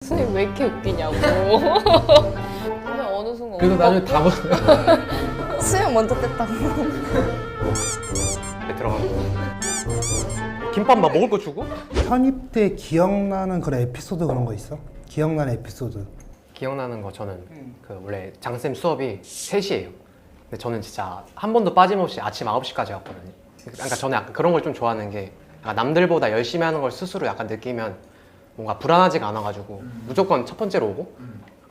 선생님 왜 이렇게 웃기냐고. 선생님 어느 순간 그래서 나중에 다 보세요. 수영 먼저 뗐다고. 네, 들어가는 거. 김밥 막 먹을 거 주고? 편입 때 기억나는 그런 에피소드 그런 거 있어? 기억나는 에피소드. 기억나는 거 저는 그 원래 장쌤 수업이 3시예요. 근데 저는 진짜 한 번도 빠짐없이 아침 9시까지 왔거든요. 그러니까 저는 약간 그런 걸 좀 좋아하는 게 약간 남들보다 열심히 하는 걸 스스로 약간 느끼면 뭔가 불안하지가 않아가지고 무조건 첫 번째로 오고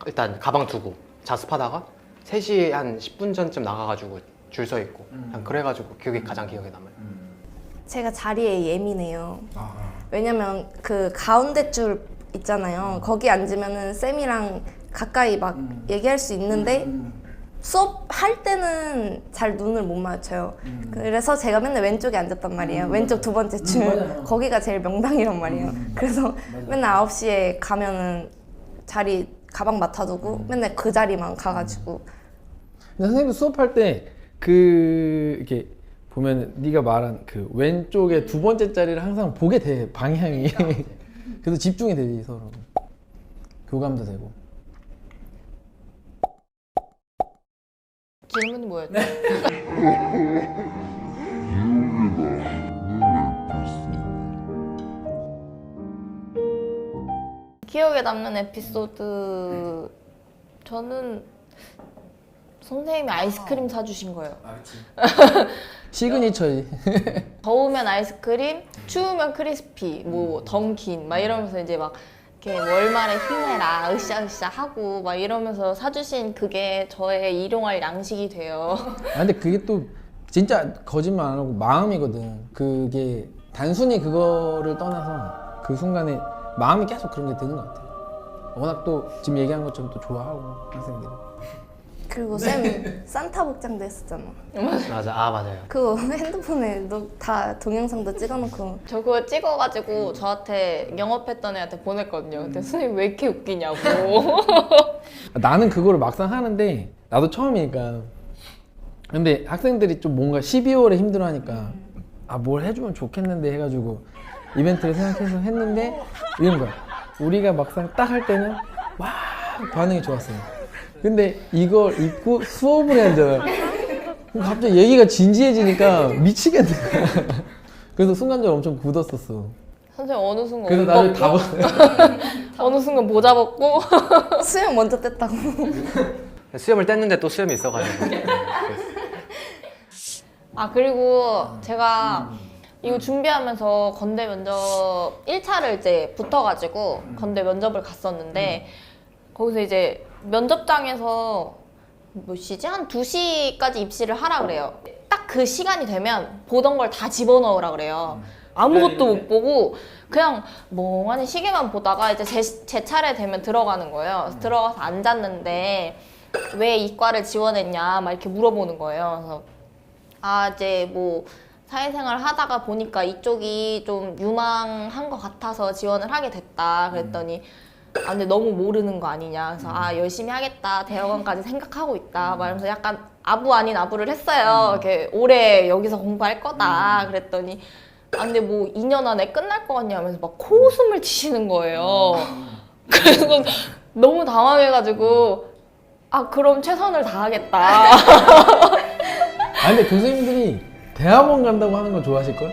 일단 가방 두고 자습하다가 3시 한 10분 전쯤 나가가지고 줄 서 있고 그냥 그래가지고 기억이 가장 기억에 남아요. 제가 자리에 예민해요. 왜냐면 그 가운데 줄 있잖아요. 거기 앉으면은 쌤이랑 가까이 막 얘기할 수 있는데 수업 할 때는 잘 눈을 못 맞춰요. 그래서 제가 맨날 왼쪽에 앉았단 말이에요. 왼쪽 두 번째 줄. 거기가 제일 명당이란 말이에요. 그래서 맨날 9시에 가면은 자리 가방 맡아두고 맨날 그 자리만 가가지고. 근데 선생님도 수업할 때 이렇게 보면 네가 말한 그 왼쪽에 두 번째 자리를 항상 보게 돼, 방향이. 그래서 집중이 되지, 서로. 교감도 되고. 질문이 뭐였죠? 기억에 남는 에피소드, 저는 선생님이 아이스크림 사주신 거예요. 시그니처지. 더우면 아이스크림, 추우면 크리스피, 뭐 던킨 막 이러면서 이제 막 이렇게 월말에 힘내라 으쌰으쌰 하고 막 이러면서 사주신 그게 저의 일용할 양식이 돼요. 아, 근데 그게 또 진짜 거짓말 안 하고 마음이거든. 그게 단순히 그거를 떠나서 그 순간에 마음이 계속 그런 게 드는 것 같아. 워낙 또 지금 얘기한 것처럼 또 좋아하고 학생들이. 그리고 쌤 산타 복장도 했었잖아. 맞아, 맞아요. 그거 핸드폰에 너 다 동영상도 찍어놓고. 저 그거 찍어가지고 저한테 영업했던 애한테 보냈거든요. 근데 선생님 왜 이렇게 웃기냐고. 나는 그거를 막상 하는데 나도 처음이니까. 근데 학생들이 좀 뭔가 12월에 힘들어하니까 아, 뭘 해주면 좋겠는데 해가지고 이벤트를 생각해서 했는데 이런 거야. 우리가 막상 딱 할 때는 와 반응이 좋았어요. 근데 이걸 입고 수업을 해야 되잖아. 그럼 갑자기 얘기가 진지해지니까 미치겠는 거야. 그래서 순간적으로 엄청 굳었었어. 선생님 어느 순간 그래서 옷 나를 벗고, 다 보세요. 어느 순간 모자 벗고 수영 먼저 뗐다고. 수염을 뗐는데 또 수염이 있어가지고. 아 그리고 제가 이거 준비하면서 건대 면접 1차를 이제 붙어가지고 건대 면접을 갔었는데 거기서 이제 면접장에서 몇 시지? 한 2시까지 입시를 하라 그래요. 딱 그 시간이 되면 보던 걸 다 집어넣으라 그래요. 아무것도 못 보고 그냥 멍하니 시계만 보다가 이제 제 차례 되면 들어가는 거예요. 그래서 들어가서 앉았는데 왜 이과를 지원했냐 막 이렇게 물어보는 거예요. 그래서 아 이제 뭐 사회생활 하다가 보니까 이쪽이 좀 유망한 것 같아서 지원을 하게 됐다 그랬더니 아 근데 너무 모르는 거 아니냐 그래서 아 열심히 하겠다 대학원까지 생각하고 있다 말하면서 약간 아부 아닌 아부를 했어요. 이렇게 올해 여기서 공부할 거다 그랬더니 아 근데 뭐 2년 안에 끝날 것 같냐면서 막 코웃음을 치시는 거예요. 그래서 너무 당황해가지고 아 그럼 최선을 다하겠다. 아 근데 교수님들이 대학원 간다고 하는 건 좋아하실걸?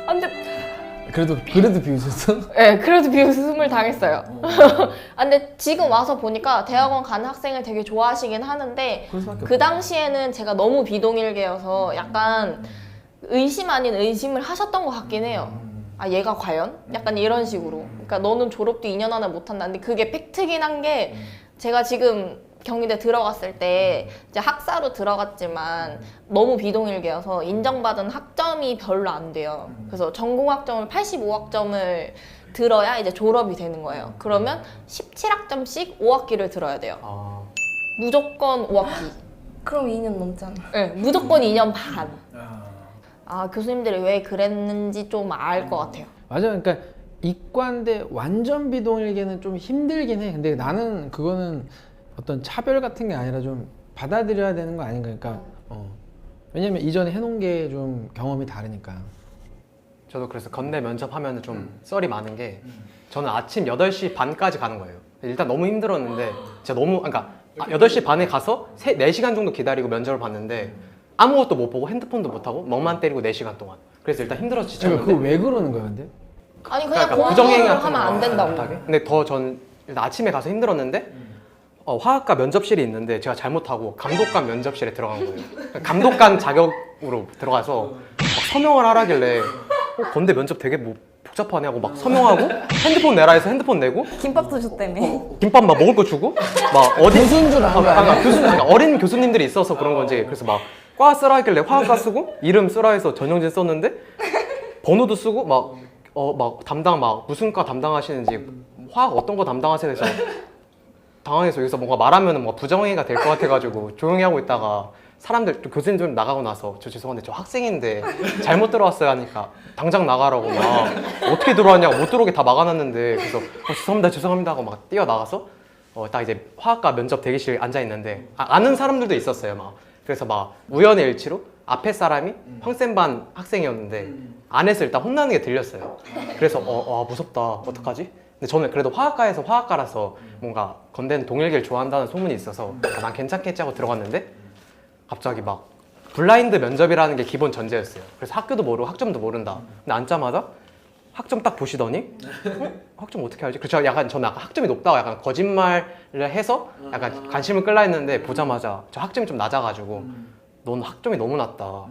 아 근데 그래도 비웃었어? 네, 그래도 비웃음을 당했어요. 아, 근데 지금 와서 보니까 대학원 가는 학생을 되게 좋아하시긴 하는데 그 당시에는 제가 너무 비동일계여서 약간 의심 아닌 의심을 하셨던 것 같긴 해요. 아 얘가 과연? 약간 이런 식으로. 그러니까 너는 졸업도 2년 안에 못한다. 근데 그게 팩트긴 한 게 제가 지금 경희대 들어갔을 때 이제 학사로 들어갔지만 너무 비동일계여서 인정받은 학점이 별로 안 돼요. 그래서 전공 학점을 85학점을 들어야 이제 졸업이 되는 거예요. 그러면 17학점씩 5학기를 들어야 돼요. 아, 무조건 5학기. 그럼 2년 넘잖아. 네, 무조건 2년 반. 아 교수님들이 왜 그랬는지 좀 알 것 같아요. 맞아. 그러니까 이과인데 완전 비동일계는 좀 힘들긴 해. 근데 나는 그거는 어떤 차별 같은 게 아니라 좀 받아들여야 되는 거 아닌가. 그러니까 왜냐면 이전에 해놓은 게 좀 경험이 다르니까. 저도 그래서 건대 면접하면 좀 썰이 많은 게 저는 아침 8시 반까지 가는 거예요. 일단 너무 힘들었는데 진짜 너무 그러니까 8시 반에 가서 4시간 정도 기다리고 면접을 봤는데 아무것도 못 보고 핸드폰도 못 하고 멍만 때리고 4시간 동안. 그래서 일단 힘들어서 그러니까 지쳤는데 그거 왜 그러는 거야 근데? 아니 그냥 그러니까 부정행위 공부를 같은 하면 안 된다고. 못하게? 근데 전 일단 아침에 가서 힘들었는데 화학과 면접실이 있는데 제가 잘못하고 감독관 면접실에 들어간 거예요. 감독관 자격으로 들어가서 막 서명을 하라길래 건대 면접 되게 뭐 복잡하네 하고 막 서명하고 핸드폰 내라 해서 핸드폰 내고 김밥 드셨다며. 김밥 막 먹을 거 주고 막 어디 교수인 줄 아는 거 아니야? 그러니까 어린 교수님들이 있어서 그런 건지 그래서 막 과 쓰라 하길래 화학과 쓰고 이름 쓰라 해서 전용진 썼는데 번호도 쓰고 막 담당 막 무슨 과 담당하시는지 화학 어떤 거 담당하세요 해서 당황해서 여기서 뭔가 말하면 뭔가 부정행위가 될 것 같아가지고 조용히 하고 있다가 사람들 또 교수님들 나가고 나서 저 죄송한데 저 학생인데 잘못 들어왔어요 하니까 당장 나가라고 막 어떻게 들어왔냐고 못 들어오게 다 막아놨는데 그래서 죄송합니다 하고 막 뛰어나가서 딱 이제 화학과 면접 대기실 앉아 있는데 아는 사람들도 있었어요 막 그래서 막 우연의 일치로 앞에 사람이 황쌤반 학생이었는데 안에서 일단 혼나는 게 들렸어요. 그래서 무섭다 어떡하지? 근데 저는 그래도 화학과에서 화학과라서 뭔가 건대는 동일계를 좋아한다는 소문이 있어서 난 괜찮겠지 하고 들어갔는데 갑자기 막 블라인드 면접이라는 게 기본 전제였어요. 그래서 학교도 모르고 학점도 모른다. 근데 앉자마자 학점 딱 보시더니 학점 어떻게 알지? 그래서 저는 약간 학점이 높다고 약간 거짓말을 해서 약간 관심을 끌라 했는데 보자마자 저 학점이 좀 낮아가지고 넌 학점이 너무 낮다.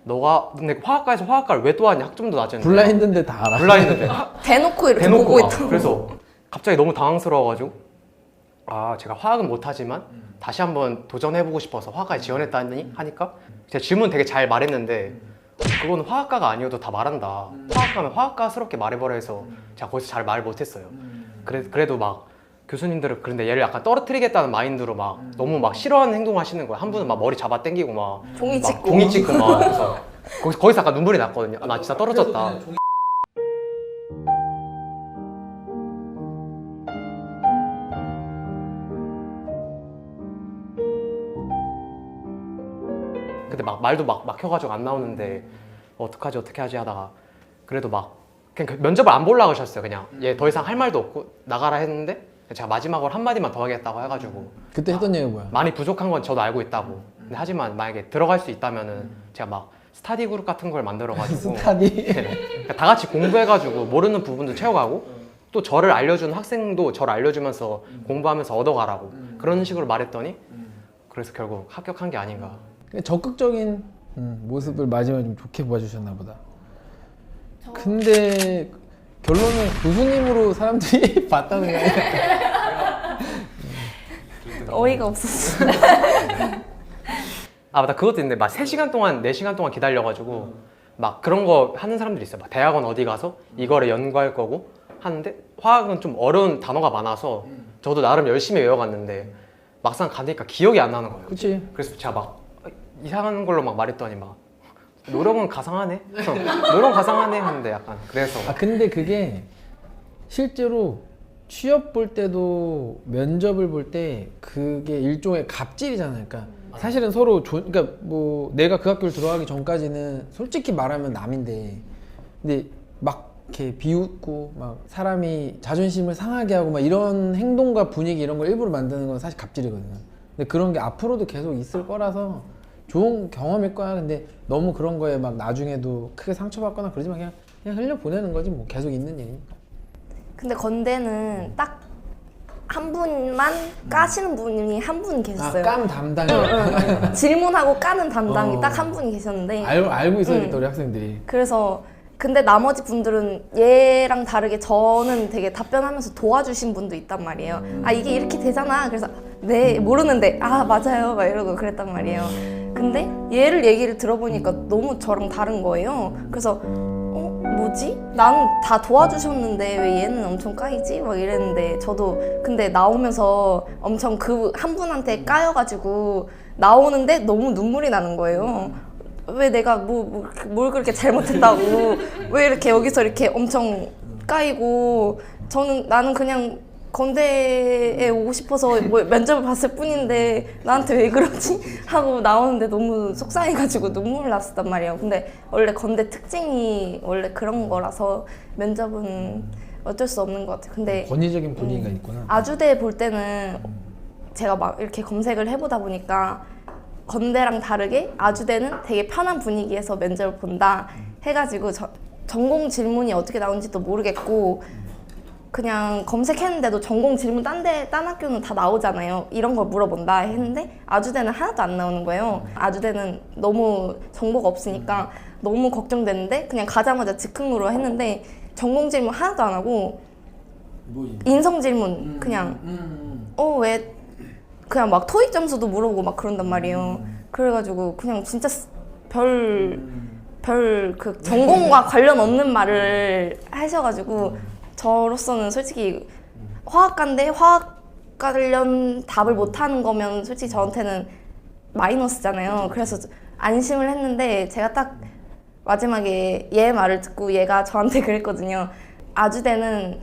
너가 근데 화학과에서 화학과를 왜 또 하냐? 학점도 낮은데 블라인드인데 다 알아. 블라인드인데 대놓고 이렇게 대놓고 보고 막. 있다고. 그래서 갑자기 너무 당황스러워가지고 제가 화학은 못하지만 다시 한번 도전해보고 싶어서 화학과에 지원했다니 하니까 제가 질문 되게 잘 말했는데 그건 화학과가 아니어도 다 말한다. 화학과면 화학과스럽게 말해버려 해서 제가 거기서 잘 말 못했어요. 그래도 막 교수님들은 그런데 얘를 약간 떨어뜨리겠다는 마인드로 막 너무 막 싫어하는 행동 하시는 거예요. 한 분은 막 머리 잡아 당기고 막 종이 막 찍고. 종이 찍고 막 그래서 거기서 약간 눈물이 났거든요. 나 진짜 떨어졌다. 근데 막 말도 막 막혀가지고 안 나오는데 어떻게 하지 하다가 그래도 막 그냥 면접을 안 보려고 하셨어요. 그냥 얘 더 이상 할 말도 없고 나가라 했는데 제가 마지막으로 한마디만 더 하겠다고 해가지고 그때 했던 얘기가 뭐야? 많이 부족한 건 저도 알고 있다고. 근데 하지만 만약에 들어갈 수 있다면은 제가 막 스타디 그룹 같은 걸 만들어가지고 스타디. 그러니까 다 같이 공부해가지고 모르는 부분도 채워가고 또 저를 알려주는 학생도 저를 알려주면서 공부하면서 얻어가라고 그런 식으로 말했더니 그래서 결국 합격한 게 아닌가. 적극적인 모습을 마지막에 좀 좋게 봐주셨나 보다. 근데 결론은 교수님으로 사람들이 봤다는 거 아니야? 어이가 없었어. 아 맞다 그것도 있는데 막 3시간 동안 4시간 동안 기다려가지고 막 그런 거 하는 사람들이 있어요. 막 대학원 어디 가서 이거를 연구할 거고 하는데 화학은 좀 어려운 단어가 많아서 저도 나름 열심히 외워갔는데 막상 가니까 기억이 안 나는 거예요. 그치. 그래서 제가 막 이상한 걸로 막 말했더니 막 노력은 가상하네? 노력은 가상하네 하는데 약간 그래서 근데 그게 실제로 취업 볼 때도 면접을 볼 때 그게 일종의 갑질이잖아요. 그러니까 사실은 서로 그러니까 뭐 내가 그 학교를 들어가기 전까지는 솔직히 말하면 남인데 근데 막 이렇게 비웃고 막 사람이 자존심을 상하게 하고 막 이런 행동과 분위기 이런 걸 일부러 만드는 건 사실 갑질이거든요. 근데 그런 게 앞으로도 계속 있을 거라서 좋은 경험일 거야. 근데 너무 그런 거에 막 나중에도 크게 상처받거나 그러지 마. 그냥 흘려 보내는 거지 뭐. 계속 있는 일이니까. 근데 건대는 딱 한 분만 까시는 분이 한 분 계셨어요. 깜 담당이. 질문하고 까는 담당이 어. 딱 한 분이 계셨는데 알고 있어야겠다 우리 학생들이. 그래서 근데 나머지 분들은 얘랑 다르게 저는 되게 답변하면서 도와주신 분도 있단 말이에요. 이게 이렇게 되잖아. 그래서 네 모르는데 맞아요 막 이러고 그랬단 말이에요. 근데 얘를 얘기를 들어보니까 너무 저랑 다른 거예요. 그래서 뭐지? 나는 다 도와주셨는데 왜 얘는 엄청 까이지? 막 이랬는데 저도 근데 나오면서 엄청 그 한 분한테 까여가지고 나오는데 너무 눈물이 나는 거예요. 왜 내가 뭘 그렇게 잘못했다고 왜 이렇게 여기서 이렇게 엄청 까이고 나는 그냥 건대에 오고 싶어서 뭐 면접을 봤을 뿐인데 나한테 왜 그러지? 하고 나오는데 너무 속상해가지고 눈물 났었단 말이에요. 근데 원래 건대 특징이 원래 그런 거라서 면접은 어쩔 수 없는 것 같아요. 근데 권위적인 분위기가 있구나. 아주대 볼 때는 제가 막 이렇게 검색을 해보다 보니까 건대랑 다르게 아주대는 되게 편한 분위기에서 면접을 본다 해가지고 전공 질문이 어떻게 나오는지도 모르겠고 그냥 검색했는데도 전공 질문 딴 학교는 다 나오잖아요. 이런 걸 물어본다 했는데 아주대는 하나도 안 나오는 거예요. 아주대는 너무 정보가 없으니까 너무 걱정되는데 그냥 가자마자 즉흥으로 했는데 전공 질문 하나도 안 하고 인성 질문 그냥 왜 그냥 막 토익 점수도 물어보고 막 그런단 말이에요. 그래가지고 그냥 진짜 별 그 전공과 관련 없는 말을 하셔가지고 저로서는 솔직히 화학과인데 화학 관련 답을 못하는 거면 솔직히 저한테는 마이너스잖아요. 그래서 안심을 했는데 제가 딱 마지막에 얘 말을 듣고 얘가 저한테 그랬거든요. 아주대는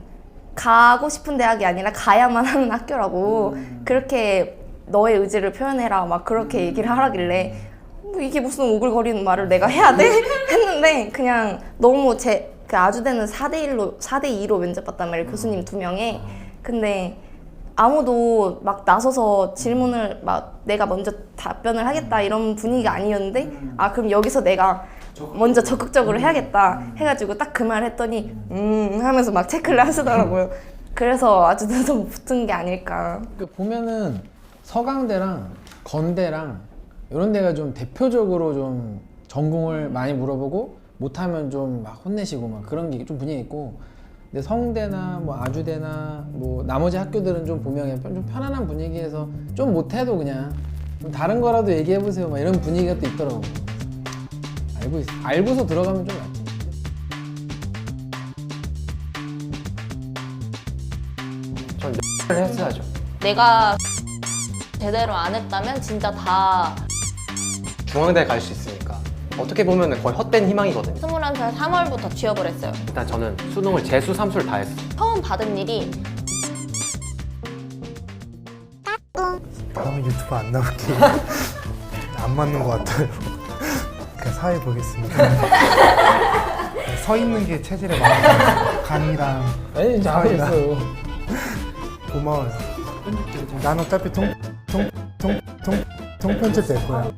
가고 싶은 대학이 아니라 가야만 하는 학교라고 그렇게 너의 의지를 표현해라 막 그렇게 얘기를 하라길래 뭐 이게 무슨 오글거리는 말을 내가 해야 돼? 했는데 그냥 너무 그 아주대는 4대2로 면접 봤단 말이에요. 교수님 2명에. 근데 아무도 막 나서서 질문을 막 내가 먼저 답변을 하겠다 이런 분위기가 아니었는데 그럼 여기서 내가 먼저 적극적으로 해야겠다 해가지고 딱 그 말 했더니 하면서 막 체크를 하시더라고요. 그래서 아주대도 붙은 게 아닐까. 보면은 서강대랑 건대랑 이런 데가 좀 대표적으로 좀 전공을 많이 물어보고 못하면 좀 막 혼내시고 막 그런 게 좀 분위기 있고, 근데 성대나 뭐 아주대나 뭐 나머지 학교들은 좀 보면 좀 편안한 분위기에서 좀 못해도 그냥 좀 다른 거라도 얘기해 보세요 막 이런 분위기가 또 있더라고. 알고서 들어가면 좀 낫지. 전 X를 했어야죠. 내가 제대로 안 했다면 진짜 다 중앙대 갈 수 있으니까 어떻게 보면 거의 헛된 희망이거든요. 21살 3월부터 취업을 했어요. 일단 저는 수능을 재수 3수를 다 했어요. 처음 받은 일이 다음에 유튜브 안 나올게. 안 맞는 것 같아요. 그냥 사회 보겠습니다. 서 있는 게 체질에 맞는 간이랑 아니 잘하고 있어요. 고마워요. 난 어차피 통편집 될 거야.